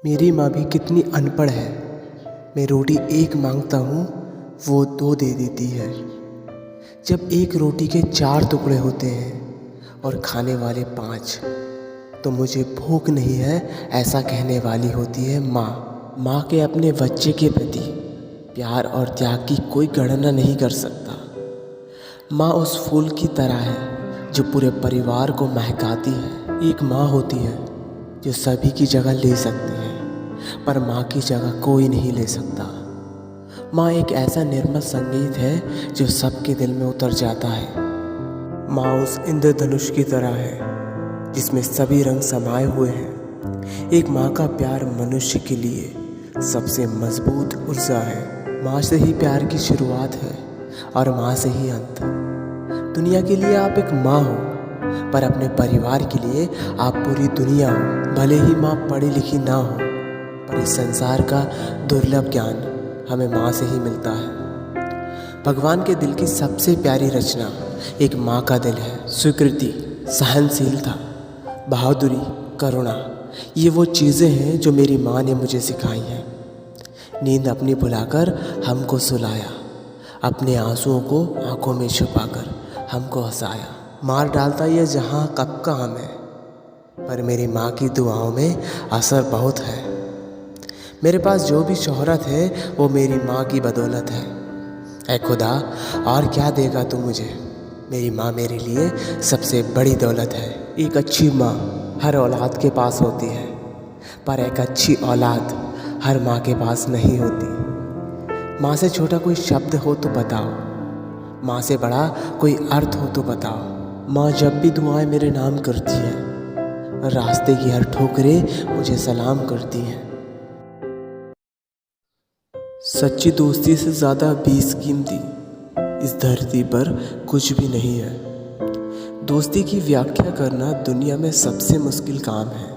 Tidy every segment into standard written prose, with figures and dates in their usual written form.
मेरी माँ भी कितनी अनपढ़ है। मैं रोटी एक मांगता हूँ, वो दो दे देती है। जब एक रोटी के 4 टुकड़े होते हैं और खाने वाले 5, तो मुझे भूख नहीं है ऐसा कहने वाली होती है माँ। माँ के अपने बच्चे के प्रति प्यार और त्याग की कोई गणना नहीं कर सकता। माँ उस फूल की तरह है जो पूरे परिवार को महकाती है। एक माँ होती है जो सभी की जगह ले सकती है, पर माँ की जगह कोई नहीं ले सकता। माँ एक ऐसा निर्मल संगीत है जो सबके दिल में उतर जाता है। माँ उस इंद्रधनुष की तरह है जिसमें सभी रंग समाये हुए हैं। एक माँ का प्यार मनुष्य के लिए सबसे मजबूत ऊर्जा है। माँ से ही प्यार की शुरुआत है और माँ से ही अंत। दुनिया के लिए आप एक माँ हो, पर अपने परिवार के लिए आप पूरी दुनिया हो। भले ही माँ पढ़ी लिखी ना हो, पर इस संसार का दुर्लभ ज्ञान हमें माँ से ही मिलता है। भगवान के दिल की सबसे प्यारी रचना एक माँ का दिल है। स्वीकृति, सहनशीलता, बहादुरी, करुणा, ये वो चीज़ें हैं जो मेरी माँ ने मुझे सिखाई हैं। नींद अपनी भुलाकर हमको सुलाया, अपने आंसुओं को आंखों में छुपाकर हमको हंसाया। मार डालता ये जहाँ कब का हमें, पर मेरी माँ की दुआओं में असर बहुत है। मेरे पास जो भी शोहरत है वो मेरी माँ की बदौलत है। ऐ खुदा, और क्या देगा तू मुझे? मेरी माँ मेरे लिए सबसे बड़ी दौलत है। एक अच्छी माँ हर औलाद के पास होती है, पर एक अच्छी औलाद हर माँ के पास नहीं होती। माँ से छोटा कोई शब्द हो तो बताओ, माँ से बड़ा कोई अर्थ हो तो बताओ। माँ जब भी दुआएं मेरे नाम करती है, रास्ते की हर ठोकरें मुझे सलाम करती हैं। सच्ची दोस्ती से ज़्यादा बेशकीमती इस धरती पर कुछ भी नहीं है। दोस्ती की व्याख्या करना दुनिया में सबसे मुश्किल काम है,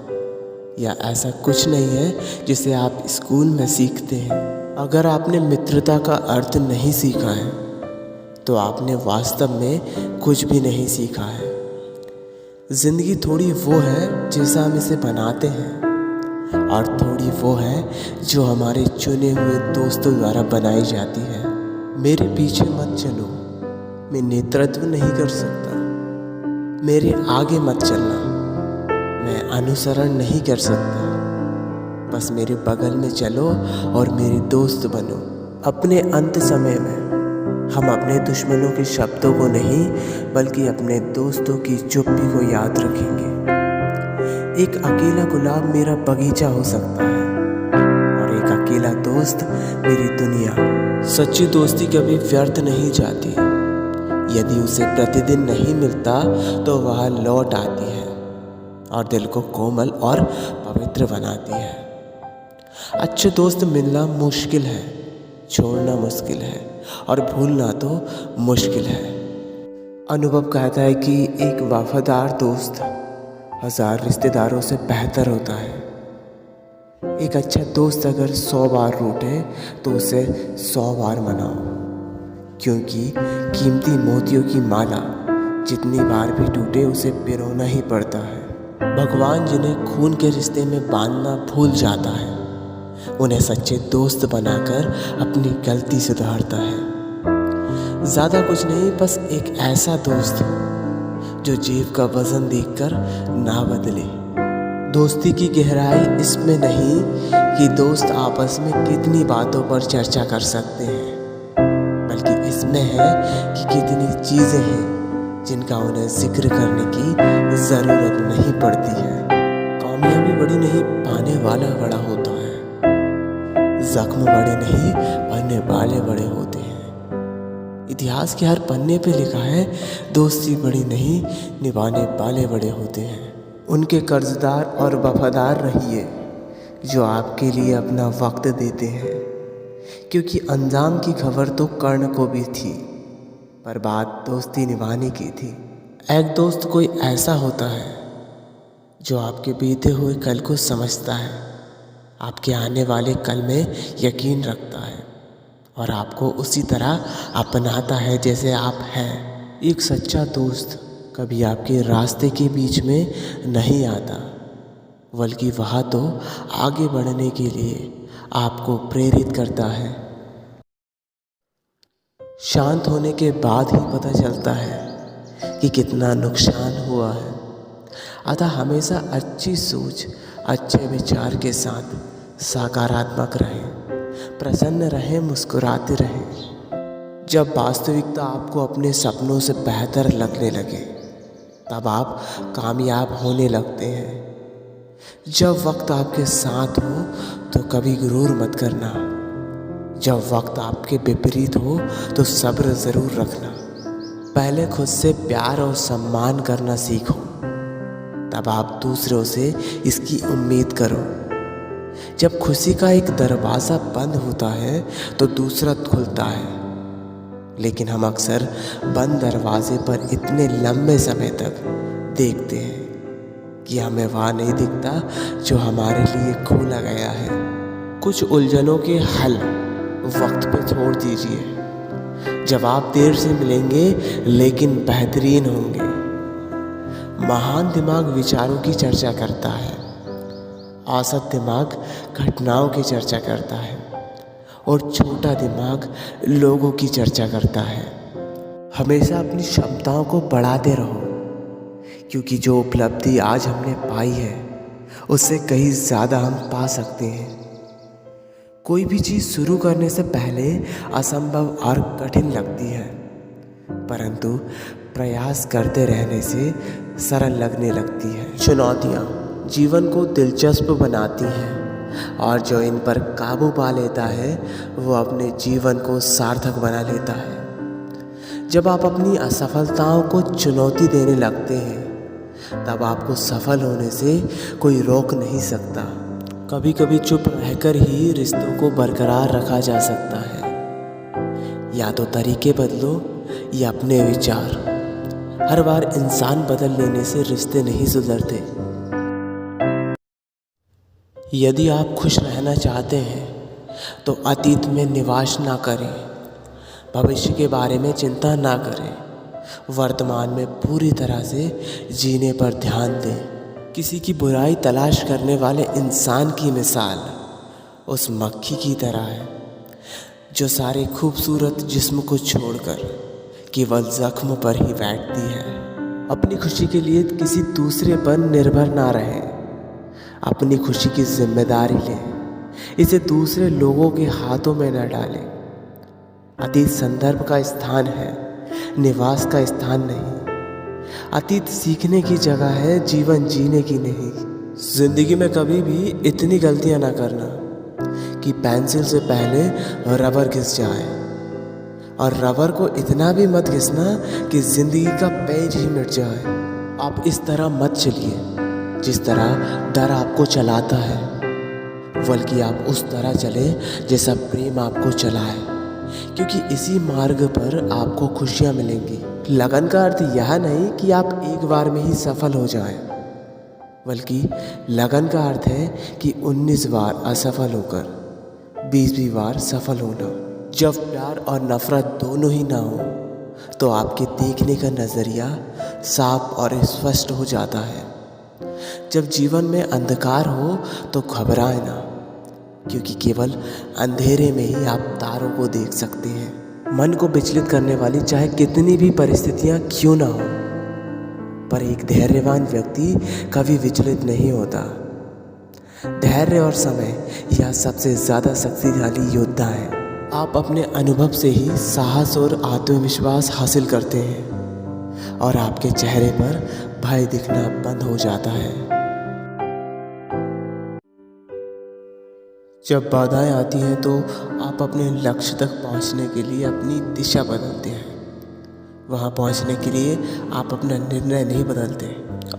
या ऐसा कुछ नहीं है जिसे आप स्कूल में सीखते हैं। अगर आपने मित्रता का अर्थ नहीं सीखा है, तो आपने वास्तव में कुछ भी नहीं सीखा है। ज़िंदगी थोड़ी वो है जैसा हम इसे बनाते हैं, और थोड़ी वो है जो हमारे चुने हुए दोस्तों द्वारा बनाई जाती है। मेरे पीछे मत चलो, मैं नेतृत्व नहीं कर सकता। मेरे आगे मत चलना, मैं अनुसरण नहीं कर सकता। बस मेरे बगल में चलो और मेरे दोस्त बनो। अपने अंत समय में हम अपने दुश्मनों के शब्दों को नहीं, बल्कि अपने दोस्तों की चुप्पी को याद रखेंगे। एक अकेला गुलाब मेरा बगीचा हो सकता है, और एक अकेला दोस्त मेरी दुनिया। सच्ची दोस्ती कभी व्यर्थ नहीं जाती। यदि उसे प्रतिदिन नहीं मिलता तो वह लौट आती है और दिल को कोमल और पवित्र बनाती है। अच्छे दोस्त मिलना मुश्किल है, छोड़ना मुश्किल है, और भूलना तो मुश्किल है। अनुभव कहता है कि एक वफादार दोस्त 1000 रिश्तेदारों से बेहतर होता है। एक अच्छा दोस्त अगर 100 बार रूठे तो उसे 100 बार मनाओ, क्योंकि कीमती मोतियों की माला जितनी बार भी टूटे उसे पिरोना ही पड़ता है। भगवान जिन्हें खून के रिश्ते में बांधना भूल जाता है, उन्हें सच्चे दोस्त बनाकर अपनी गलती सुधारता है। ज़्यादा कुछ नहीं, बस एक ऐसा दोस्त जो जेब का वजन देखकर ना बदले। दोस्ती की गहराई इसमें नहीं कि दोस्त आपस में कितनी बातों पर चर्चा कर सकते हैं, बल्कि इसमें है कि कितनी चीज़ें हैं जिनका उन्हें जिक्र करने की ज़रूरत नहीं पड़ती है। कामयाबी बड़ी नहीं, पाने वाला बड़ा होता है। जख्म बड़े नहीं, भरने वाले बड़े होते हैं। इतिहास के हर पन्ने पे लिखा है, दोस्ती बड़ी नहीं, निभाने वाले बड़े होते हैं। उनके कर्जदार और वफादार रहिए जो आपके लिए अपना वक्त देते हैं, क्योंकि अंजाम की खबर तो कर्ण को भी थी, पर बात दोस्ती निभाने की थी। एक दोस्त कोई ऐसा होता है जो आपके बीते हुए कल को समझता है, आपके आने वाले कल में यकीन रखता है, और आपको उसी तरह अपनाता है जैसे आप हैं। एक सच्चा दोस्त कभी आपके रास्ते के बीच में नहीं आता, बल्कि वह तो आगे बढ़ने के लिए आपको प्रेरित करता है। शांत होने के बाद ही पता चलता है कि कितना नुकसान हुआ है। अतः हमेशा अच्छी सोच, अच्छे विचार के साथ सकारात्मक रहें, प्रसन्न रहें, मुस्कुराते रहें। जब वास्तविकता आपको अपने सपनों से बेहतर लगने लगे तब आप कामयाब होने लगते हैं। जब वक्त आपके साथ हो तो कभी गुरूर मत करना, जब वक्त आपके विपरीत हो तो सब्र ज़रूर रखना। पहले खुद से प्यार और सम्मान करना सीखो, तब आप दूसरों से इसकी उम्मीद करो। जब खुशी का एक दरवाज़ा बंद होता है तो दूसरा खुलता है, लेकिन हम अक्सर बंद दरवाजे पर इतने लंबे समय तक देखते हैं कि हमें वहाँ नहीं दिखता जो हमारे लिए खोला गया है। कुछ उलझनों के हल वक्त पे छोड़ दीजिए। जवाब देर से मिलेंगे लेकिन बेहतरीन होंगे। महान दिमाग विचारों की चर्चा करता है, औसत दिमाग घटनाओं की चर्चा करता है और छोटा दिमाग लोगों की चर्चा करता है। हमेशा अपनी क्षमताओं को बढ़ाते रहो, क्योंकि जो उपलब्धि आज हमने पाई है उससे कहीं ज़्यादा हम पा सकते हैं। कोई भी चीज़ शुरू करने से पहले असंभव और कठिन लगती है, परंतु प्रयास करते रहने से सरल लगने लगती है। चुनौतियाँ जीवन को दिलचस्प बनाती हैं और जो इन पर काबू पा लेता है वो अपने जीवन को सार्थक बना लेता है। जब आप अपनी असफलताओं को चुनौती देने लगते हैं तब आपको सफल होने से कोई रोक नहीं सकता। कभी कभी चुप रहकर ही रिश्तों को बरकरार रखा जा सकता है। या तो तरीके बदलो या अपने विचार। हर बार इंसान बदल लेने से रिश्ते नहीं सुधरते। यदि आप खुश रहना चाहते हैं तो अतीत में निवास ना करें, भविष्य के बारे में चिंता ना करें, वर्तमान में पूरी तरह से जीने पर ध्यान दें। किसी की बुराई तलाश करने वाले इंसान की मिसाल उस मक्खी की तरह है जो सारे खूबसूरत जिस्म को छोड़कर केवल जख्म पर ही बैठती है। अपनी खुशी के लिए किसी दूसरे पर निर्भर ना रहें, अपनी खुशी की जिम्मेदारी लें, इसे दूसरे लोगों के हाथों में न डालें। अतीत संदर्भ का स्थान है, निवास का स्थान नहीं। अतीत सीखने की जगह है, जीवन जीने की नहीं। जिंदगी में कभी भी इतनी गलतियां ना करना कि पेंसिल से पहले रबर घिस जाए, और रबर को इतना भी मत घिसना कि जिंदगी का पेज ही मिट जाए। आप इस तरह मत चलिए जिस तरह डर आपको चलाता है, बल्कि आप उस तरह चले जैसा प्रेम आपको चलाए, क्योंकि इसी मार्ग पर आपको खुशियाँ मिलेंगी। लगन का अर्थ यह नहीं कि आप एक बार में ही सफल हो जाएं, बल्कि लगन का अर्थ है कि 19 बार असफल होकर 20वीं बार सफल होना। जब प्यार और नफरत दोनों ही ना हो तो आपके देखने का नज़रिया साफ और स्पष्ट हो जाता है। जब जीवन में अंधकार हो तो घबराए ना, क्योंकि केवल अंधेरे में ही आप तारों को देख सकते हैं। मन को विचलित करने वाली चाहे कितनी भी परिस्थितियां क्यों ना हो, पर एक धैर्यवान व्यक्ति कभी विचलित नहीं होता। धैर्य और समय यह सबसे ज़्यादा शक्तिशाली योद्धा है। आप अपने अनुभव से ही साहस और आत्मविश्वास हासिल करते हैं और आपके चेहरे पर भय दिखना बंद हो जाता है। जब बाधाएं आती हैं तो आप अपने लक्ष्य तक पहुंचने के लिए अपनी दिशा बदलते हैं। वहां पहुंचने के लिए आप अपना निर्णय नहीं बदलते।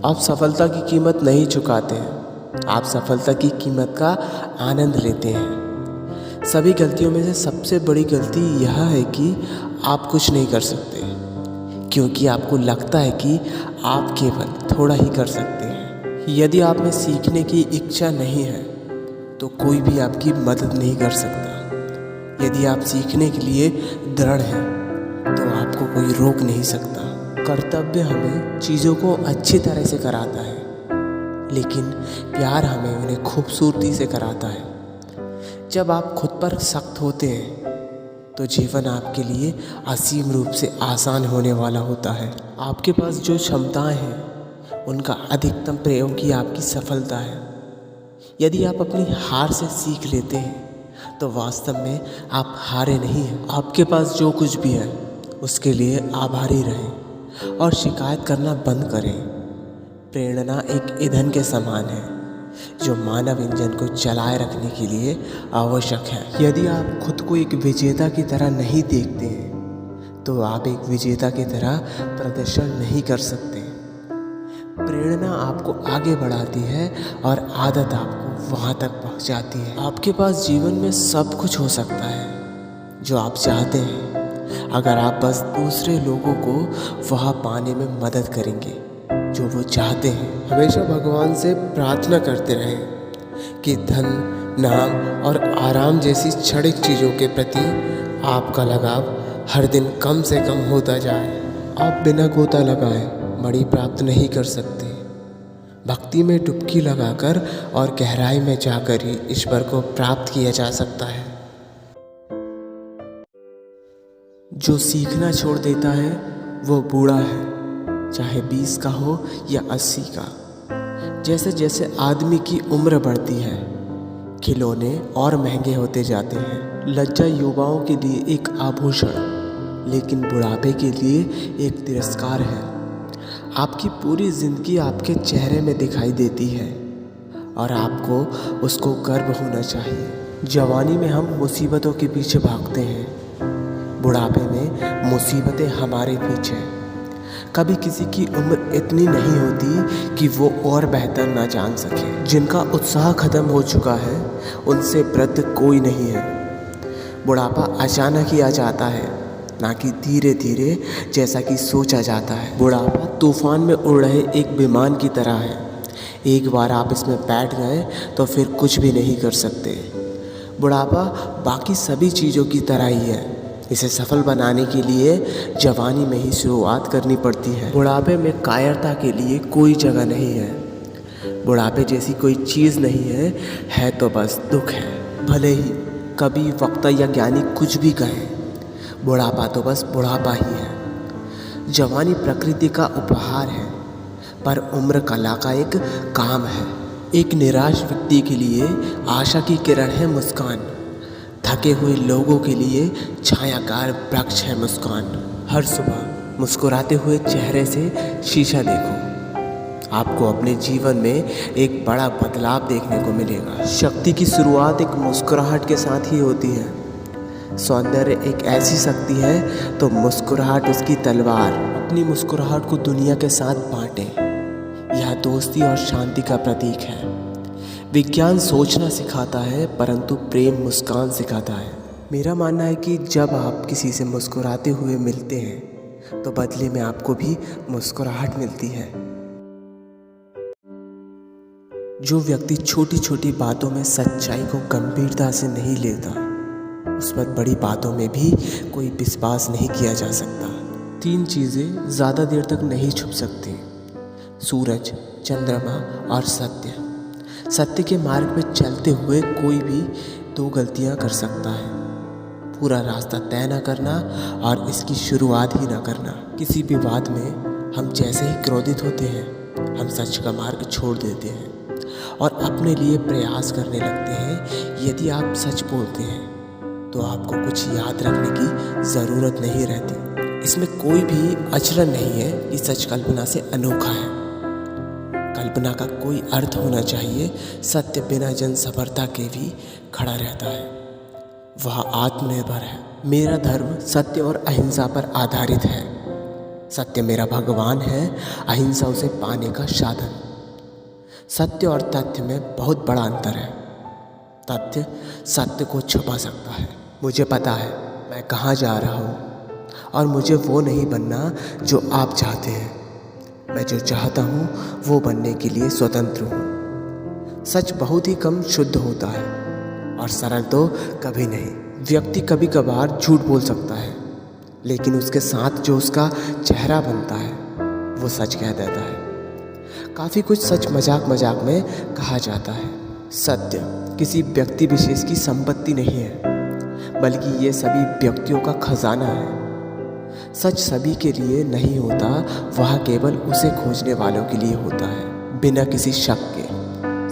आप सफलता की कीमत नहीं चुकाते हैं, आप सफलता की कीमत का आनंद लेते हैं। सभी गलतियों में से सबसे बड़ी गलती यह है कि आप कुछ नहीं कर सकते, क्योंकि आपको लगता है कि आप केवल थोड़ा ही कर सकते हैं। यदि आप में सीखने की इच्छा नहीं है तो कोई भी आपकी मदद नहीं कर सकता। यदि आप सीखने के लिए दृढ़ हैं तो आपको कोई रोक नहीं सकता। कर्तव्य हमें चीज़ों को अच्छी तरह से कराता है, लेकिन प्यार हमें उन्हें खूबसूरती से कराता है। जब आप खुद पर सख्त होते हैं तो जीवन आपके लिए असीम रूप से आसान होने वाला होता है। आपके पास जो क्षमताएं हैं उनका अधिकतम प्रयोग ही आपकी सफलता है। यदि आप अपनी हार से सीख लेते हैं तो वास्तव में आप हारे नहीं हैं। आपके पास जो कुछ भी है उसके लिए आभारी रहें और शिकायत करना बंद करें। प्रेरणा एक ईंधन के समान है जो मानव इंजन को चलाए रखने के लिए आवश्यक है। यदि आप खुद को एक विजेता की तरह नहीं देखते हैं तो आप एक विजेता की तरह प्रदर्शन नहीं कर सकते। प्रेरणा आपको आगे बढ़ाती है और आदत आपको वहाँ तक पहुँचाती है। आपके पास जीवन में सब कुछ हो सकता है जो आप चाहते हैं, अगर आप बस दूसरे लोगों को वहाँ पाने में मदद करेंगे जो वो चाहते हैं। हमेशा भगवान से प्रार्थना करते रहें कि धन, नाम और आराम जैसी क्षणिक चीज़ों के प्रति आपका लगाव हर दिन कम से कम होता जाए। आप बिना गोता लगाए मणि प्राप्त नहीं कर सकते। भक्ति में डुबकी लगाकर और गहराई में जाकर ही ईश्वर को प्राप्त किया जा सकता है। जो सीखना छोड़ देता है वो बूढ़ा है, चाहे 20 का हो या 80 का। जैसे जैसे आदमी की उम्र बढ़ती है खिलौने और महंगे होते जाते हैं। लज्जा युवाओं के लिए एक आभूषण, लेकिन बुढ़ापे के लिए एक तिरस्कार है। आपकी पूरी जिंदगी आपके चेहरे में दिखाई देती है और आपको उसको गर्व होना चाहिए। जवानी में हम मुसीबतों के पीछे भागते हैं, बुढ़ापे में मुसीबतें हमारे पीछे। कभी किसी की उम्र इतनी नहीं होती कि वो और बेहतर ना जान सके। जिनका उत्साह खत्म हो चुका है उनसे वृद्ध कोई नहीं है। बुढ़ापा अचानक ही आ जाता है, ना कि धीरे धीरे जैसा कि सोचा जाता है। बुढ़ापा तूफान में उड़ रहे एक विमान की तरह है। एक बार आप इसमें बैठ गए तो फिर कुछ भी नहीं कर सकते। बुढ़ापा बाकी सभी चीज़ों की तरह ही है। इसे सफल बनाने के लिए जवानी में ही शुरुआत करनी पड़ती है। बुढ़ापे में कायरता के लिए कोई जगह नहीं है। बुढ़ापे जैसी कोई चीज़ नहीं है तो बस दुख है। भले ही कभी वक्ता या ज्ञानी कुछ भी कहें, बुढ़ापा तो बस बुढ़ापा ही है। जवानी प्रकृति का उपहार है, पर उम्र कला का एक काम है। एक निराश व्यक्ति के लिए आशा की किरण है मुस्कान। थके हुए लोगों के लिए छायाकार वृक्ष है मुस्कान। हर सुबह मुस्कुराते हुए चेहरे से शीशा देखो, आपको अपने जीवन में एक बड़ा बदलाव देखने को मिलेगा। शक्ति की शुरुआत एक मुस्कुराहट के साथ ही होती है। सौंदर्य एक ऐसी शक्ति है तो मुस्कुराहट उसकी तलवार। अपनी मुस्कुराहट को दुनिया के साथ बांटें, यह दोस्ती और शांति का प्रतीक है। विज्ञान सोचना सिखाता है परंतु प्रेम मुस्कान सिखाता है। मेरा मानना है कि जब आप किसी से मुस्कुराते हुए मिलते हैं तो बदले में आपको भी मुस्कुराहट मिलती है। जो व्यक्ति छोटी छोटी बातों में सच्चाई को गंभीरता से नहीं लेता, उस पर बड़ी बातों में भी कोई विश्वास नहीं किया जा सकता। 3 चीज़ें ज़्यादा देर तक नहीं छुप सकती: सूरज, चंद्रमा और सत्य। सत्य के मार्ग पर चलते हुए कोई भी 2 गलतियां कर सकता है: पूरा रास्ता तय न करना और इसकी शुरुआत ही न करना। किसी भी बात में हम जैसे ही क्रोधित होते हैं, हम सच का मार्ग छोड़ देते हैं और अपने लिए प्रयास करने लगते हैं। यदि आप सच बोलते हैं तो आपको कुछ याद रखने की ज़रूरत नहीं रहती। इसमें कोई भी अचरज नहीं है कि सच कल्पना से अनोखा है। कल्पना का कोई अर्थ होना चाहिए। सत्य बिना जन सफलता के भी खड़ा रहता है, वह आत्मनिर्भर है। मेरा धर्म सत्य और अहिंसा पर आधारित है। सत्य मेरा भगवान है, अहिंसा उसे पाने का साधन। सत्य और तथ्य में बहुत बड़ा अंतर है। तथ्य सत्य को छुपा सकता है। मुझे पता है मैं कहाँ जा रहा हूँ और मुझे वो नहीं बनना जो आप चाहते हैं। मैं जो चाहता हूँ वो बनने के लिए स्वतंत्र हूँ। सच बहुत ही कम शुद्ध होता है और सरल तो कभी नहीं। व्यक्ति कभी कभार झूठ बोल सकता है, लेकिन उसके साथ जो उसका चेहरा बनता है वो सच कह देता है। काफ़ी कुछ सच मजाक मजाक में कहा जाता है। सत्य किसी व्यक्ति विशेष की संपत्ति नहीं है, बल्कि ये सभी व्यक्तियों का खजाना है। सच सभी के लिए नहीं होता, वह केवल उसे खोजने वालों के लिए होता है, बिना किसी शक के।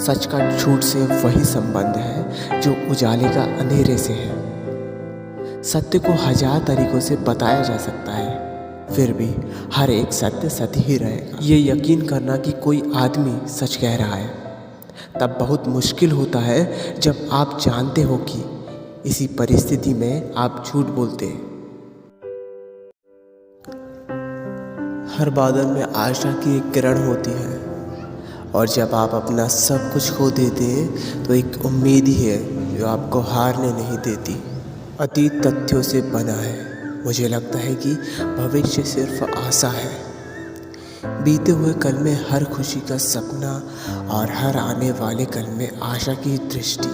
सच का झूठ से वही संबंध है जो उजाले का अंधेरे से है। सत्य को हजार तरीकों से बताया जा सकता है, फिर भी हर एक सत्य सत्य ही रहेगा। ये यकीन करना कि कोई आदमी सच कह रहा है तब बहुत मुश्किल होता है जब आप जानते हो कि इसी परिस्थिति में आप झूठ बोलते हैं। हर बादल में आशा की एक किरण होती है, और जब आप अपना सब कुछ खो देते हैं तो एक उम्मीद ही है जो आपको हारने नहीं देती। अतीत तथ्यों से बना है, मुझे लगता है कि भविष्य सिर्फ आशा है। बीते हुए कल में हर खुशी का सपना और हर आने वाले कल में आशा की दृष्टि।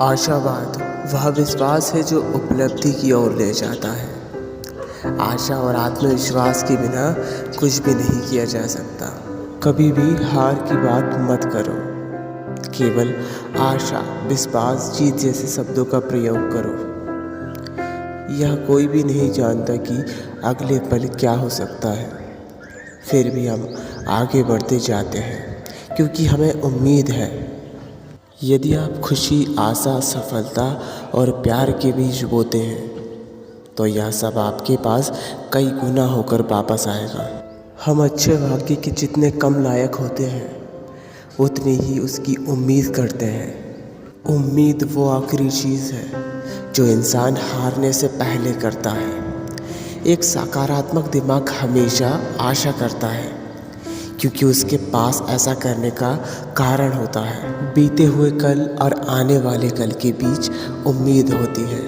आशावाद वह विश्वास है जो उपलब्धि की ओर ले जाता है। आशा और आत्मविश्वास के बिना कुछ भी नहीं किया जा सकता। कभी भी हार की बात मत करो, केवल आशा, विश्वास, जीत जैसे शब्दों का प्रयोग करो। यह कोई भी नहीं जानता कि अगले पल क्या हो सकता है, फिर भी हम आगे बढ़ते जाते हैं क्योंकि हमें उम्मीद है। यदि आप खुशी, आशा, सफलता और प्यार के बीच बोते हैं तो यह सब आपके पास कई गुना होकर वापस आएगा। हम अच्छे भाग्य के जितने कम लायक होते हैं उतनी ही उसकी उम्मीद करते हैं। उम्मीद वो आखिरी चीज़ है जो इंसान हारने से पहले करता है। एक सकारात्मक दिमाग हमेशा आशा करता है क्योंकि उसके पास ऐसा करने का कारण होता है। बीते हुए कल और आने वाले कल के बीच उम्मीद होती है।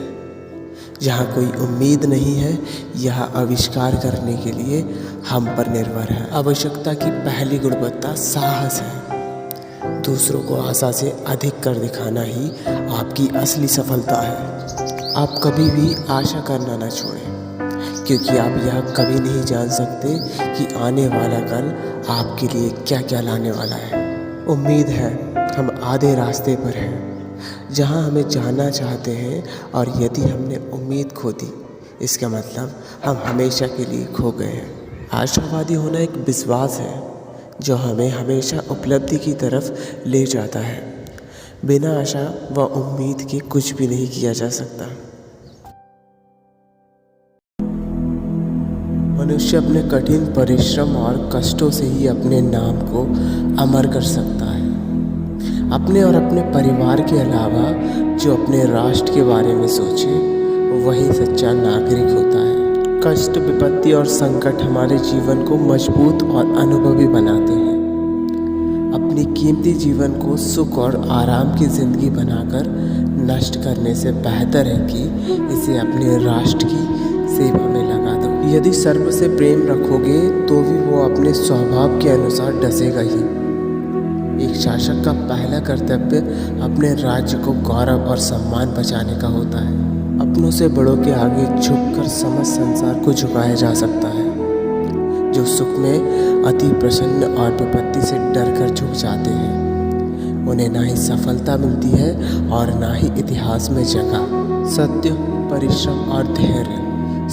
जहाँ कोई उम्मीद नहीं है, यह आविष्कार करने के लिए हम पर निर्भर है। आवश्यकता की पहली गुणवत्ता साहस है। दूसरों को आशा से अधिक कर दिखाना ही आपकी असली सफलता है। आप कभी भी आशा करना ना छोड़ें, क्योंकि आप यह कभी नहीं जान सकते कि आने वाला कल आपके लिए क्या क्या लाने वाला है। उम्मीद है हम आधे रास्ते पर हैं जहां हमें जाना चाहते हैं, और यदि हमने उम्मीद खो दी इसका मतलब हम हमेशा के लिए खो गए हैं। आशावादी होना एक विश्वास है जो हमें हमेशा उपलब्धि की तरफ ले जाता है। बिना आशा व उम्मीद के कुछ भी नहीं किया जा सकता। मनुष्य अपने कठिन परिश्रम और कष्टों से ही अपने नाम को अमर कर सकता है। अपने और अपने परिवार के अलावा जो अपने राष्ट्र के बारे में सोचे वही सच्चा नागरिक होता है। कष्ट, विपत्ति और संकट हमारे जीवन को मजबूत और अनुभवी बनाते हैं। अपनी कीमती जीवन को सुख और आराम की जिंदगी बनाकर नष्ट करने से बेहतर है कि इसे अपने राष्ट्र की सेवा में लगा दो। यदि सर्व से प्रेम रखोगे तो भी वो अपने स्वभाव के अनुसार डसेगा ही। एक शासक का पहला कर्तव्य अपने राज्य को गौरव और सम्मान बचाने का होता है। अपनों से बड़ों के आगे झुककर समस्त संसार को झुकाया जा सकता है। जो सुख में अति प्रसन्न और विपत्ति से डरकर झुक जाते हैं उन्हें ना ही सफलता मिलती है और ना ही इतिहास में जगह। सत्य, परिश्रम और धैर्य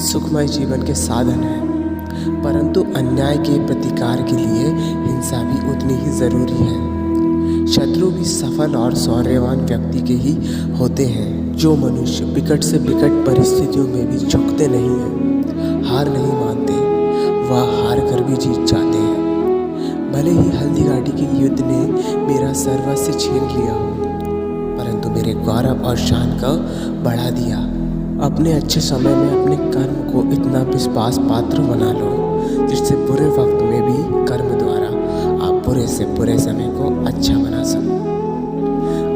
सुखमय जीवन के साधन हैं, परंतु अन्याय के प्रतिकार के लिए हिंसा भी उतनी ही जरूरी है। शत्रु भी सफल और शौर्यवान व्यक्ति के ही होते हैं। जो मनुष्य विकट से विकट परिस्थितियों में भी झुकते नहीं हैं, हार नहीं मानते, वह हार कर भी जीत जाते हैं। भले ही हल्दी घाटी के युद्ध ने मेरा सर्वस्व छीन लिया हो, परंतु मेरे गौरव और शान को बढ़ा दिया। अपने अच्छे समय में अपने कर्म को इतना विश्वास पात्र बना लो जिससे बुरे वक्त में भी कर्म द्वारा आप बुरे से बुरे समय को अच्छा बना सको।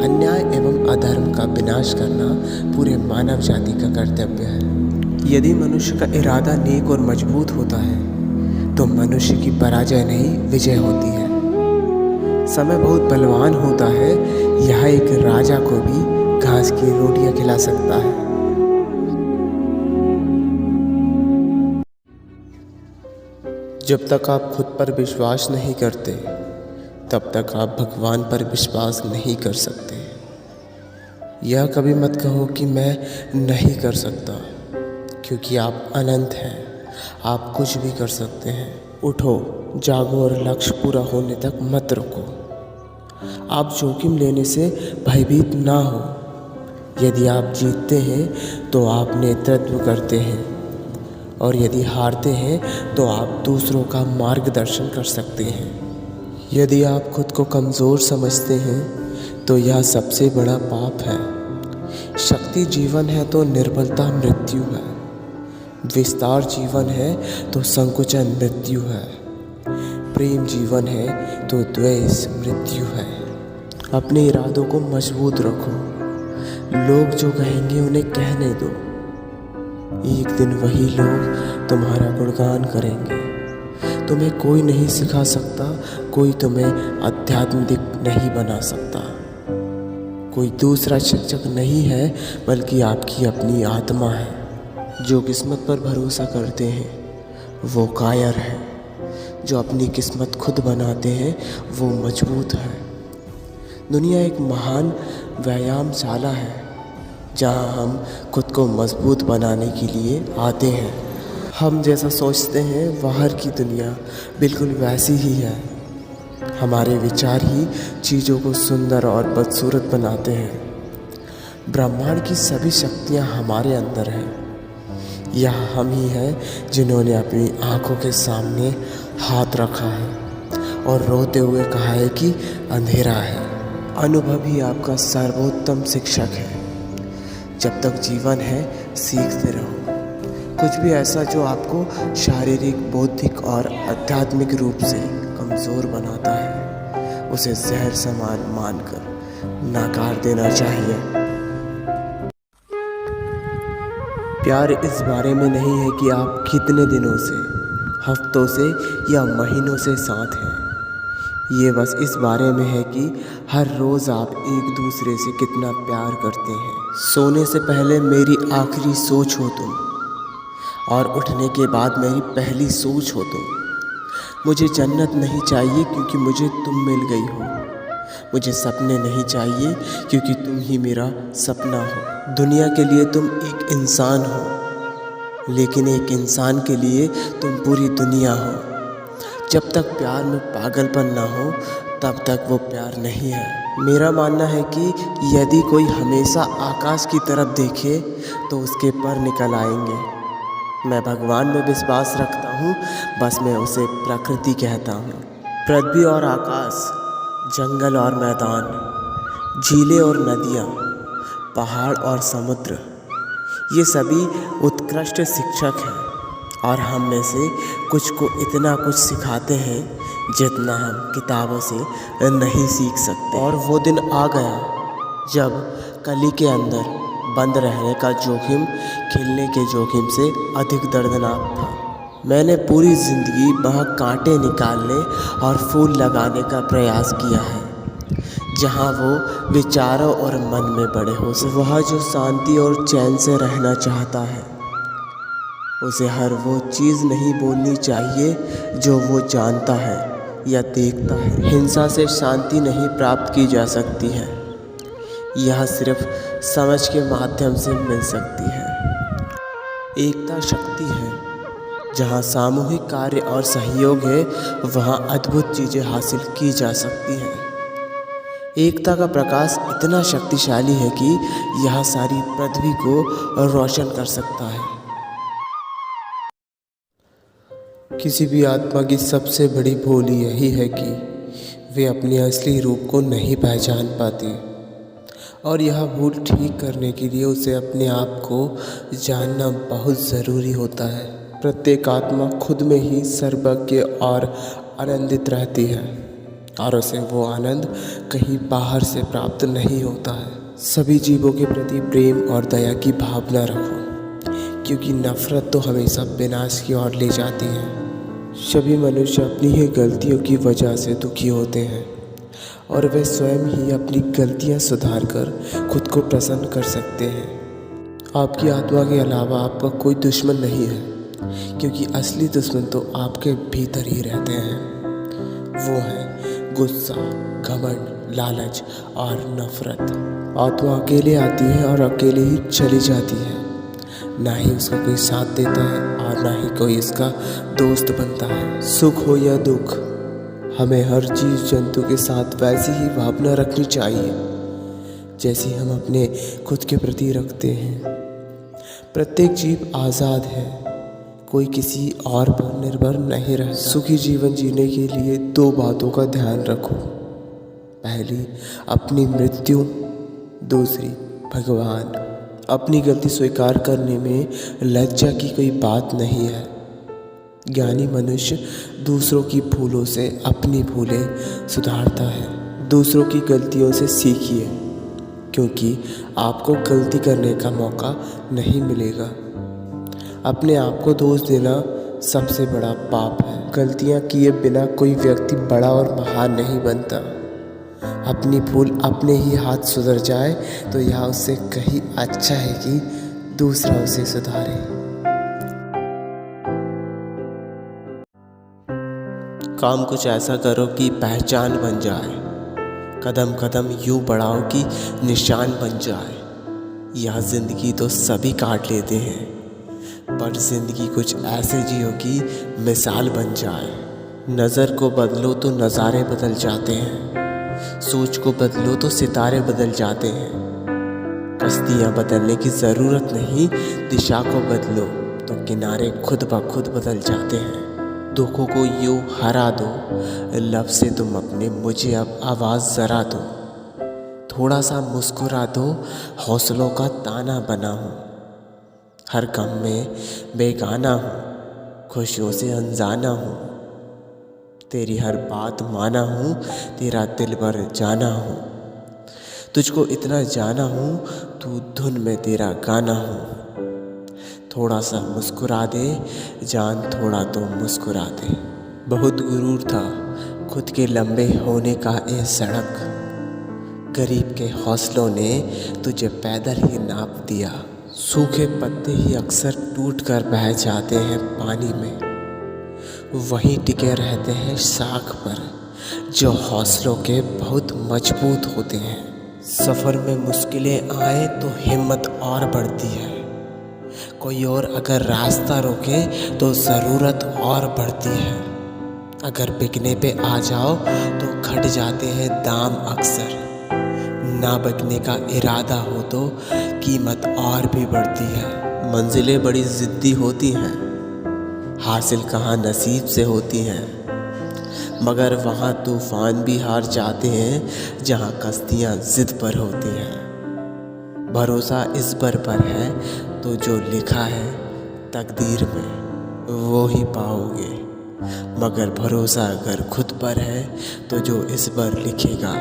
अन्याय एवं अधर्म का विनाश करना पूरे मानव जाति का कर्तव्य है। यदि मनुष्य का इरादा नेक और मजबूत होता है तो मनुष्य की पराजय नहीं, विजय होती है। समय बहुत बलवान होता है, यह एक राजा को भी घास की रोटियां खिला सकता है। जब तक आप खुद पर विश्वास नहीं करते तब तक आप भगवान पर विश्वास नहीं कर सकते। यह कभी मत कहो कि मैं नहीं कर सकता, क्योंकि आप अनंत हैं, आप कुछ भी कर सकते हैं। उठो, जागो और लक्ष्य पूरा होने तक मत रुको। आप जोखिम लेने से भयभीत ना हो। यदि आप जीतते हैं तो आप नेतृत्व करते हैं, और यदि हारते हैं तो आप दूसरों का मार्गदर्शन कर सकते हैं। यदि आप खुद को कमज़ोर समझते हैं तो यह सबसे बड़ा पाप है। शक्ति जीवन है तो निर्बलता मृत्यु है। विस्तार जीवन है तो संकुचन मृत्यु है। प्रेम जीवन है तो द्वेष मृत्यु है। अपने इरादों को मजबूत रखो। लोग जो कहेंगे उन्हें कहने दो। एक दिन वही लोग तुम्हारा गुणगान करेंगे। तुम्हें कोई नहीं सिखा सकता, कोई तुम्हें आध्यात्मिक नहीं बना सकता। कोई दूसरा शिक्षक नहीं है, बल्कि आपकी अपनी आत्मा है। जो किस्मत पर भरोसा करते हैं वो कायर है। जो अपनी किस्मत खुद बनाते हैं वो मजबूत है। दुनिया एक महान व्यायामशाला है, जहाँ हम खुद को मजबूत बनाने के लिए आते हैं। हम जैसा सोचते हैं बाहर की दुनिया बिल्कुल वैसी ही है। हमारे विचार ही चीज़ों को सुंदर और बदसूरत बनाते हैं। ब्रह्मांड की सभी शक्तियाँ हमारे अंदर हैं। यह हम ही हैं जिन्होंने अपनी आँखों के सामने हाथ रखा है और रोते हुए कहा है कि अंधेरा है। अनुभव ही आपका सर्वोत्तम शिक्षक है। जब तक जीवन है सीखते रहो। कुछ भी ऐसा जो आपको शारीरिक, बौद्धिक और आध्यात्मिक रूप से कमज़ोर बनाता है, उसे जहर समान मानकर नकार देना चाहिए। प्यार इस बारे में नहीं है कि आप कितने दिनों से, हफ्तों से या महीनों से साथ हैं। ये बस इस बारे में है कि हर रोज़ आप एक दूसरे से कितना प्यार करते हैं। सोने से पहले मेरी आखिरी सोच हो तुम, और उठने के बाद मेरी पहली सोच हो तुम। मुझे जन्नत नहीं चाहिए क्योंकि मुझे तुम मिल गई हो। मुझे सपने नहीं चाहिए क्योंकि तुम ही मेरा सपना हो। दुनिया के लिए तुम एक इंसान हो, लेकिन एक इंसान के लिए तुम पूरी दुनिया हो। जब तक प्यार में पागलपन ना हो तब तक वो प्यार नहीं है। मेरा मानना है कि यदि कोई हमेशा आकाश की तरफ देखे तो उसके पर निकल आएंगे। मैं भगवान में विश्वास रखता हूँ, बस मैं उसे प्रकृति कहता हूँ। पृथ्वी और आकाश, जंगल और मैदान, झीलें और नदियाँ, पहाड़ और समुद्र, ये सभी उत्कृष्ट शिक्षक हैं, और हम में से कुछ को इतना कुछ सिखाते हैं जितना हम किताबों से नहीं सीख सकते। और वो दिन आ गया जब कली के अंदर बंद रहने का जोखिम खिलने के जोखिम से अधिक दर्दनाक था। मैंने पूरी ज़िंदगी वहाँ कांटे निकालने और फूल लगाने का प्रयास किया है, जहाँ वो विचारों और मन में बड़े हो सके। वह जो शांति और चैन से रहना चाहता है, उसे हर वो चीज़ नहीं बोलनी चाहिए जो वो जानता है या देखता है। हिंसा से शांति नहीं प्राप्त की जा सकती है, यह सिर्फ समझ के माध्यम से मिल सकती है। एकता शक्ति है। जहाँ सामूहिक कार्य और सहयोग है, वहाँ अद्भुत चीज़ें हासिल की जा सकती हैं। एकता का प्रकाश इतना शक्तिशाली है कि यह सारी पृथ्वी को रोशन कर सकता है। किसी भी आत्मा की सबसे बड़ी भूल यही है कि वे अपने असली रूप को नहीं पहचान पाती, और यह भूल ठीक करने के लिए उसे अपने आप को जानना बहुत ज़रूरी होता है। प्रत्येक आत्मा खुद में ही सर्वज्ञ और आनंदित रहती है, और उसे वो आनंद कहीं बाहर से प्राप्त नहीं होता है। सभी जीवों के प्रति प्रेम और दया की भावना रखो, क्योंकि नफ़रत तो हमेशा विनाश की ओर ले जाती है। सभी मनुष्य अपनी ही गलतियों की वजह से दुखी होते हैं, और वे स्वयं ही अपनी गलतियां सुधार कर खुद को प्रसन्न कर सकते हैं। आपकी आत्मा के अलावा आपका कोई दुश्मन नहीं है, क्योंकि असली दुश्मन तो आपके भीतर ही रहते हैं। वो हैं गुस्सा, घमंड, लालच और नफरत। और तो अकेले आती है और अकेले ही चली जाती है। ना ही उसका कोई साथ देता है और ना ही कोई इसका दोस्त बनता है। सुख हो या दुख, हमें हर जीव जंतु के साथ वैसी ही भावना रखनी चाहिए जैसी हम अपने खुद के प्रति रखते हैं। प्रत्येक जीव आज़ाद है, कोई किसी और पर निर्भर नहीं रहता। सुखी जीवन जीने के लिए 2 बातों का ध्यान रखो। पहली, अपनी मृत्यु। दूसरी, भगवान। अपनी गलती स्वीकार करने में लज्जा की कोई बात नहीं है। ज्ञानी मनुष्य दूसरों की भूलों से अपनी भूलें सुधारता है। दूसरों की गलतियों से सीखिए, क्योंकि आपको गलती करने का मौका नहीं मिलेगा। अपने आप को दोष देना सबसे बड़ा पाप है। गलतियां किए बिना कोई व्यक्ति बड़ा और महान नहीं बनता। अपनी भूल अपने ही हाथ सुधर जाए तो यह उससे कहीं अच्छा है कि दूसरा उसे सुधारे। काम कुछ ऐसा करो कि पहचान बन जाए। कदम कदम यूं बढ़ाओ कि निशान बन जाए। यह जिंदगी तो सभी काट लेते हैं, पर जिंदगी कुछ ऐसे जियो कि मिसाल बन जाए। नज़र को बदलो तो नज़ारे बदल जाते हैं। सोच को बदलो तो सितारे बदल जाते हैं। कश्तियाँ बदलने की ज़रूरत नहीं, दिशा को बदलो तो किनारे खुद ब खुद बदल जाते हैं। दुखों को यूँ हरा दो, लब से तुम अपने मुझे अब आवाज़ ज़रा दो। थोड़ा सा मुस्कुरा दो, हौसलों का ताना बना हूँ। हर गम में बेगाना हूँ, खुशियों से अनजाना हूँ। तेरी हर बात माना हूँ, तेरा दिल भर जाना हूँ। तुझको इतना जाना हूँ, तू धुन में तेरा गाना हूँ। थोड़ा सा मुस्कुरा दे जान, थोड़ा तो मुस्कुरा दे। बहुत गुरूर था खुद के लंबे होने का ये सड़क। गरीब के हौसलों ने तुझे पैदल ही नाप दिया। सूखे पत्ते ही अक्सर टूट कर बह जाते हैं पानी में। वहीं टिके रहते हैं शाख पर जो हौसलों के बहुत मजबूत होते हैं। सफ़र में मुश्किलें आए तो हिम्मत और बढ़ती है। कोई और अगर रास्ता रोके तो ज़रूरत और बढ़ती है। अगर बिकने पे आ जाओ तो घट जाते हैं दाम अक्सर। ना बिकने का इरादा हो तो कीमत और भी बढ़ती है। मंजिलें बड़ी ज़िद्दी होती हैं, हासिल कहाँ नसीब से होती हैं। मगर वहाँ तूफ़ान भी हार जाते हैं जहाँ कश्तियाँ ज़िद पर होती हैं। भरोसा इस पर है तो जो लिखा है तकदीर में वो ही पाओगे। मगर भरोसा अगर खुद पर है तो जो इस पर लिखेगा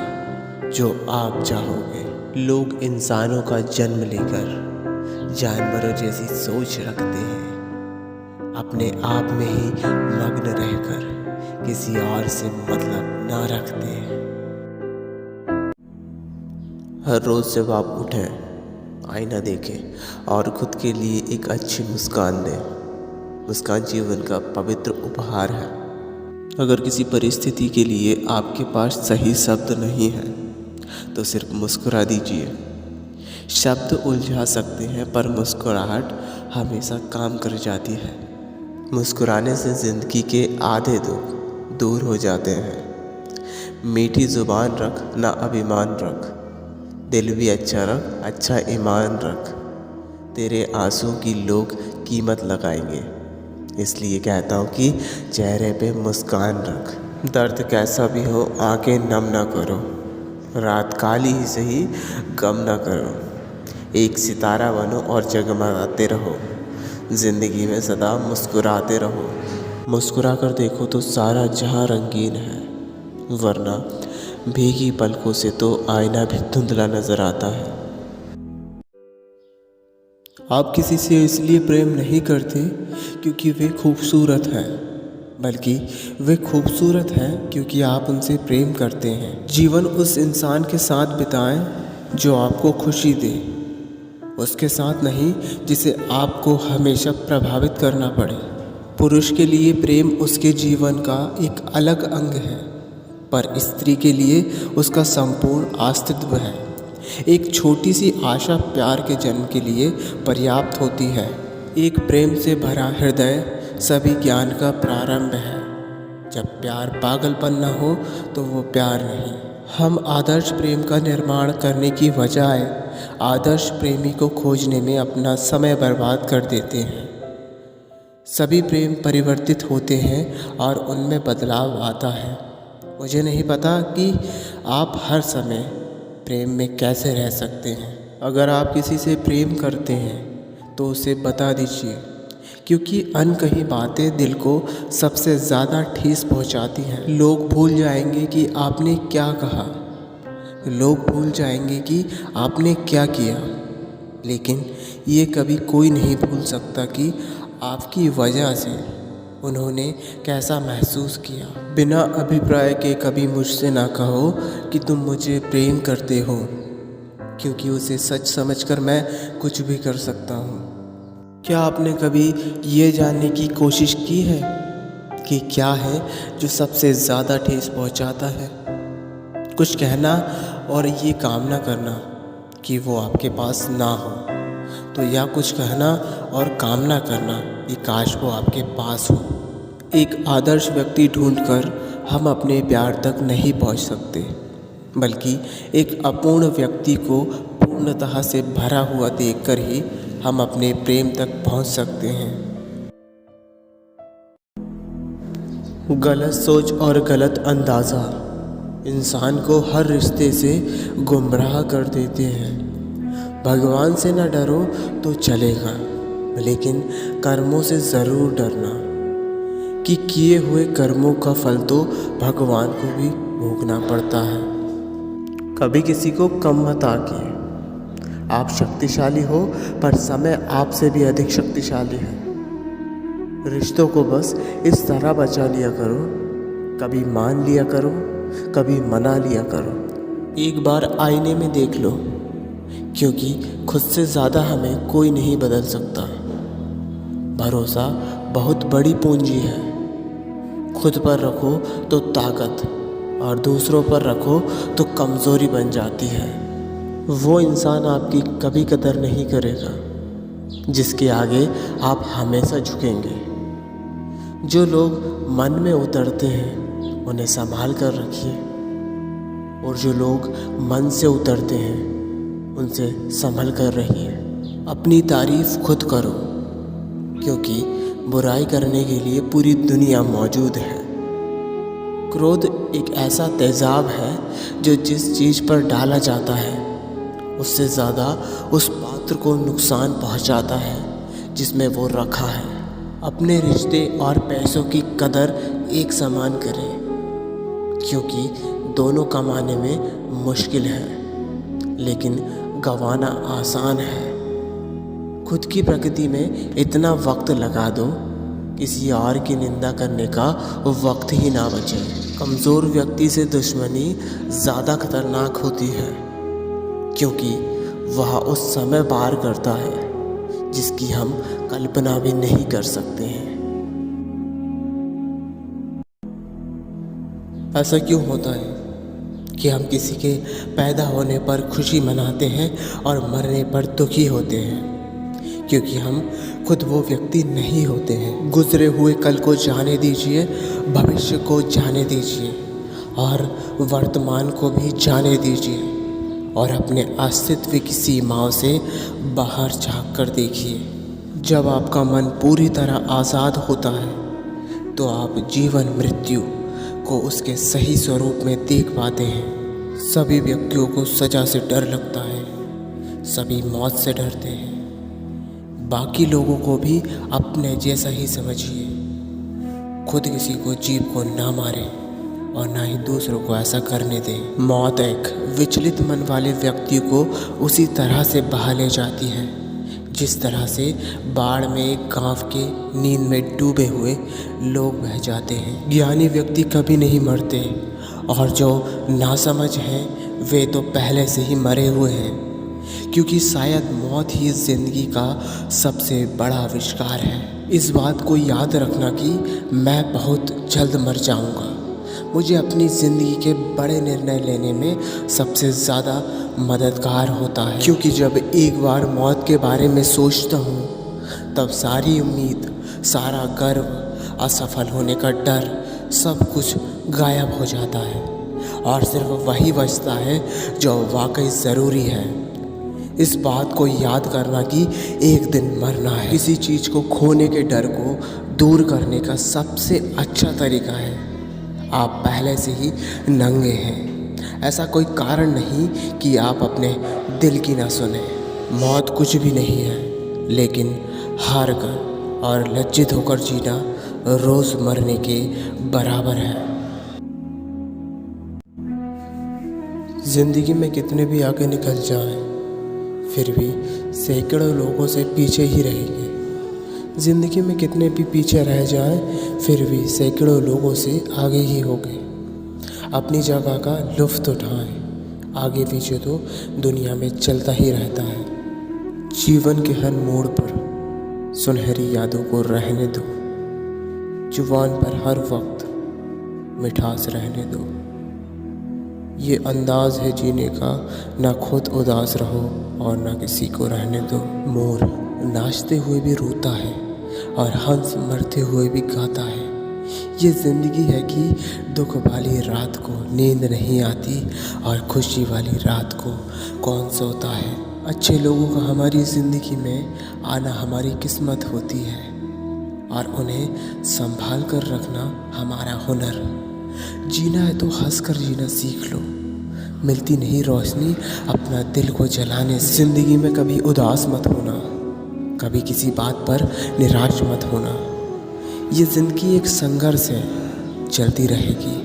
जो आप चाहोगे। लोग इंसानों का जन्म लेकर जानवरों जैसी सोच रखते हैं, अपने आप में ही मग्न रहकर किसी और से मतलब ना रखते हैं। हर रोज़ जब आप उठें, आईना देखें और खुद के लिए एक अच्छी मुस्कान दें। मुस्कान जीवन का पवित्र उपहार है। अगर किसी परिस्थिति के लिए आपके पास सही शब्द नहीं है तो सिर्फ मुस्कुरा दीजिए। शब्द उलझा सकते हैं पर मुस्कुराहट हमेशा काम कर जाती है। मुस्कुराने से ज़िंदगी के आधे दुख दूर हो जाते हैं। मीठी ज़ुबान रख ना अभिमान रख, दिल भी अच्छा रख, अच्छा ईमान रख। तेरे आंसू की लोग कीमत लगाएंगे, इसलिए कहता हूँ कि चेहरे पे मुस्कान रख। दर्द कैसा भी हो आंखें नम ना करो, रात काली ही सही गम ना करो। एक सितारा बनो और जगमगाते रहो, ज़िंदगी में सदा मुस्कुराते रहो। मुस्कुरा कर देखो तो सारा जहां रंगीन है, वरना भीगी पलकों से तो आईना भी धुंधला नजर आता है। आप किसी से इसलिए प्रेम नहीं करते क्योंकि वे खूबसूरत हैं, बल्कि वे खूबसूरत हैं क्योंकि आप उनसे प्रेम करते हैं। जीवन उस इंसान के साथ बिताएं जो आपको खुशी दे, उसके साथ नहीं जिसे आपको हमेशा प्रभावित करना पड़े। पुरुष के लिए प्रेम उसके जीवन का एक अलग अंग है। पर स्त्री के लिए उसका संपूर्ण अस्तित्व है। एक छोटी सी आशा प्यार के जन्म के लिए पर्याप्त होती है। एक प्रेम से भरा हृदय सभी ज्ञान का प्रारंभ है। जब प्यार पागलपन न हो तो वो प्यार नहीं। हम आदर्श प्रेम का निर्माण करने की बजाय आदर्श प्रेमी को खोजने में अपना समय बर्बाद कर देते हैं। सभी प्रेम परिवर्तित होते हैं और उनमें बदलाव आता है। मुझे नहीं पता कि आप हर समय प्रेम में कैसे रह सकते हैं। अगर आप किसी से प्रेम करते हैं तो उसे बता दीजिए, क्योंकि अनकही बातें दिल को सबसे ज़्यादा ठेस पहुंचाती हैं। लोग भूल जाएंगे कि आपने क्या कहा, लोग भूल जाएंगे कि आपने क्या किया, लेकिन ये कभी कोई नहीं भूल सकता कि आपकी वजह से उन्होंने कैसा महसूस किया। बिना अभिप्राय के कभी मुझसे ना कहो कि तुम मुझे प्रेम करते हो, क्योंकि उसे सच समझकर मैं कुछ भी कर सकता हूँ। क्या आपने कभी ये जानने की कोशिश की है कि क्या है जो सबसे ज़्यादा ठेस पहुँचाता है? कुछ कहना और ये कामना करना कि वो आपके पास ना हो, तो या कुछ कहना और कामना करना कि काश वो आपके पास हो। एक आदर्श व्यक्ति ढूंढकर हम अपने प्यार तक नहीं पहुंच सकते, बल्कि एक अपूर्ण व्यक्ति को पूर्णतः से भरा हुआ देखकर ही हम अपने प्रेम तक पहुंच सकते हैं। गलत सोच और गलत अंदाज़ा इंसान को हर रिश्ते से गुमराह कर देते हैं। भगवान से न डरो तो चलेगा, लेकिन कर्मों से ज़रूर डरना कि किए हुए कर्मों का फल तो भगवान को भी भोगना पड़ता है। कभी किसी को कम मत आकिए। आप शक्तिशाली हो, पर समय आपसे भी अधिक शक्तिशाली है। रिश्तों को बस इस तरह बचा लिया करो, कभी मान लिया करो, कभी मना लिया करो। एक बार आईने में देख लो, क्योंकि खुद से ज़्यादा हमें कोई नहीं बदल सकता। भरोसा बहुत बड़ी पूंजी है। खुद पर रखो तो ताकत, और दूसरों पर रखो तो कमज़ोरी बन जाती है। वो इंसान आपकी कभी कदर नहीं करेगा जिसके आगे आप हमेशा झुकेंगे। जो लोग मन में उतरते हैं उन्हें संभाल कर रखिए, और जो लोग मन से उतरते हैं उनसे संभल कर रहिए। अपनी तारीफ खुद करो, क्योंकि बुराई करने के लिए पूरी दुनिया मौजूद है। क्रोध एक ऐसा तेजाब है जो जिस चीज़ पर डाला जाता है उससे ज़्यादा उस पात्र को नुकसान पहुंचाता है जिसमें वो रखा है। अपने रिश्ते और पैसों की कदर एक समान करें, क्योंकि दोनों कमाने में मुश्किल है, लेकिन गंवाना आसान है। खुद की प्रकृति में इतना वक्त लगा दो, किसी और की निंदा करने का वक्त ही ना बचे। कमज़ोर व्यक्ति से दुश्मनी ज़्यादा खतरनाक होती है, क्योंकि वह उस समय पार करता है जिसकी हम कल्पना भी नहीं कर सकते हैं। ऐसा क्यों होता है कि हम किसी के पैदा होने पर खुशी मनाते हैं और मरने पर दुखी होते हैं? क्योंकि हम खुद वो व्यक्ति नहीं होते हैं। गुजरे हुए कल को जाने दीजिए, भविष्य को जाने दीजिए, और वर्तमान को भी जाने दीजिए, और अपने अस्तित्व की सीमाओं से बाहर झांक कर देखिए। जब आपका मन पूरी तरह आज़ाद होता है तो आप जीवन मृत्यु को उसके सही स्वरूप में देख पाते हैं। सभी व्यक्तियों को सज़ा से डर लगता है, सभी मौत से डरते हैं। बाकी लोगों को भी अपने जैसा ही समझिए। खुद किसी को जीव को ना मारे और ना ही दूसरों को ऐसा करने दें। मौत एक विचलित मन वाले व्यक्ति को उसी तरह से बहा ले जाती है जिस तरह से बाढ़ में एक गांव के नींद में डूबे हुए लोग बह जाते हैं। ज्ञानी व्यक्ति कभी नहीं मरते, और जो नासमझ हैं वे तो पहले से ही मरे हुए हैं, क्योंकि शायद मौत ही ज़िंदगी का सबसे बड़ा आविष्कार है। इस बात को याद रखना कि मैं बहुत जल्द मर जाऊंगा, मुझे अपनी ज़िंदगी के बड़े निर्णय लेने में सबसे ज़्यादा मददगार होता है, क्योंकि जब एक बार मौत के बारे में सोचता हूँ तब सारी उम्मीद, सारा गर्व, असफल होने का डर, सब कुछ गायब हो जाता है और सिर्फ वही बचता है जो वाकई ज़रूरी है। इस बात को याद करना कि एक दिन मरना है। किसी चीज़ को खोने के डर को दूर करने का सबसे अच्छा तरीका है आप पहले से ही नंगे हैं। ऐसा कोई कारण नहीं कि आप अपने दिल की ना सुने। मौत कुछ भी नहीं है, लेकिन हार कर और लज्जित होकर जीना रोज़ मरने के बराबर है। ज़िंदगी में कितने भी आगे निकल जाएं, फिर भी सैकड़ों लोगों से पीछे ही रहेंगे। ज़िंदगी में कितने भी पीछे रह जाएं, फिर भी सैकड़ों लोगों से आगे ही होंगे। अपनी जगह का लुत्फ़ उठाएं, आगे पीछे तो दुनिया में चलता ही रहता है। जीवन के हर मोड़ पर सुनहरी यादों को रहने दो, जुबान पर हर वक्त मिठास रहने दो। ये अंदाज़ है जीने का, ना खुद उदास रहो और ना किसी को रहने दो। मोर नाचते हुए भी रोता है और हंस मरते हुए भी गाता है। ये ज़िंदगी है कि दुख वाली रात को नींद नहीं आती और खुशी वाली रात को कौन सोता है। अच्छे लोगों का हमारी ज़िंदगी में आना हमारी किस्मत होती है और उन्हें संभाल कर रखना हमारा हुनर। जीना है तो हंस कर जीना सीख लो, मिलती नहीं रोशनी अपना दिल को जलाने से। ज़िंदगी में कभी उदास मत होना, कभी किसी बात पर निराश मत होना। ये ज़िंदगी एक संघर्ष है, चलती रहेगी।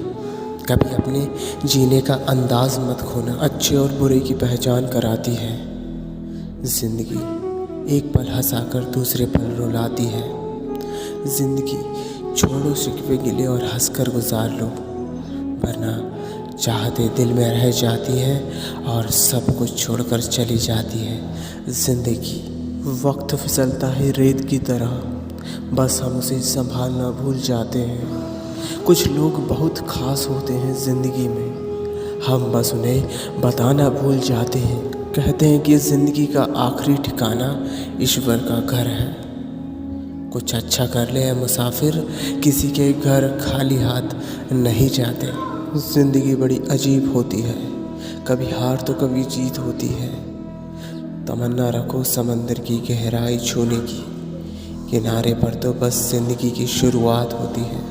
कभी अपने जीने का अंदाज मत खोना। अच्छे और बुरे की पहचान कराती है ज़िंदगी, एक पल हंसाकर दूसरे पल रुलाती है ज़िंदगी। छोड़ो शिकवे गिले और हंसकर गुजार लो, वरना चाहते दिल में रह जाती है और सब कुछ छोड़कर चली जाती है ज़िंदगी। वक्त फिसलता है रेत की तरह, बस हम उसे संभालना भूल जाते हैं। कुछ लोग बहुत ख़ास होते हैं ज़िंदगी में, हम बस उन्हें बताना भूल जाते हैं। कहते हैं कि ज़िंदगी का आखिरी ठिकाना ईश्वर का घर है। कुछ अच्छा कर ले मुसाफिर, किसी के घर खाली हाथ नहीं जाते। ज़िंदगी बड़ी अजीब होती है, कभी हार तो कभी जीत होती है। तमन्ना रखो समंदर की गहराई छूने की, किनारे पर तो बस ज़िंदगी की शुरुआत होती है।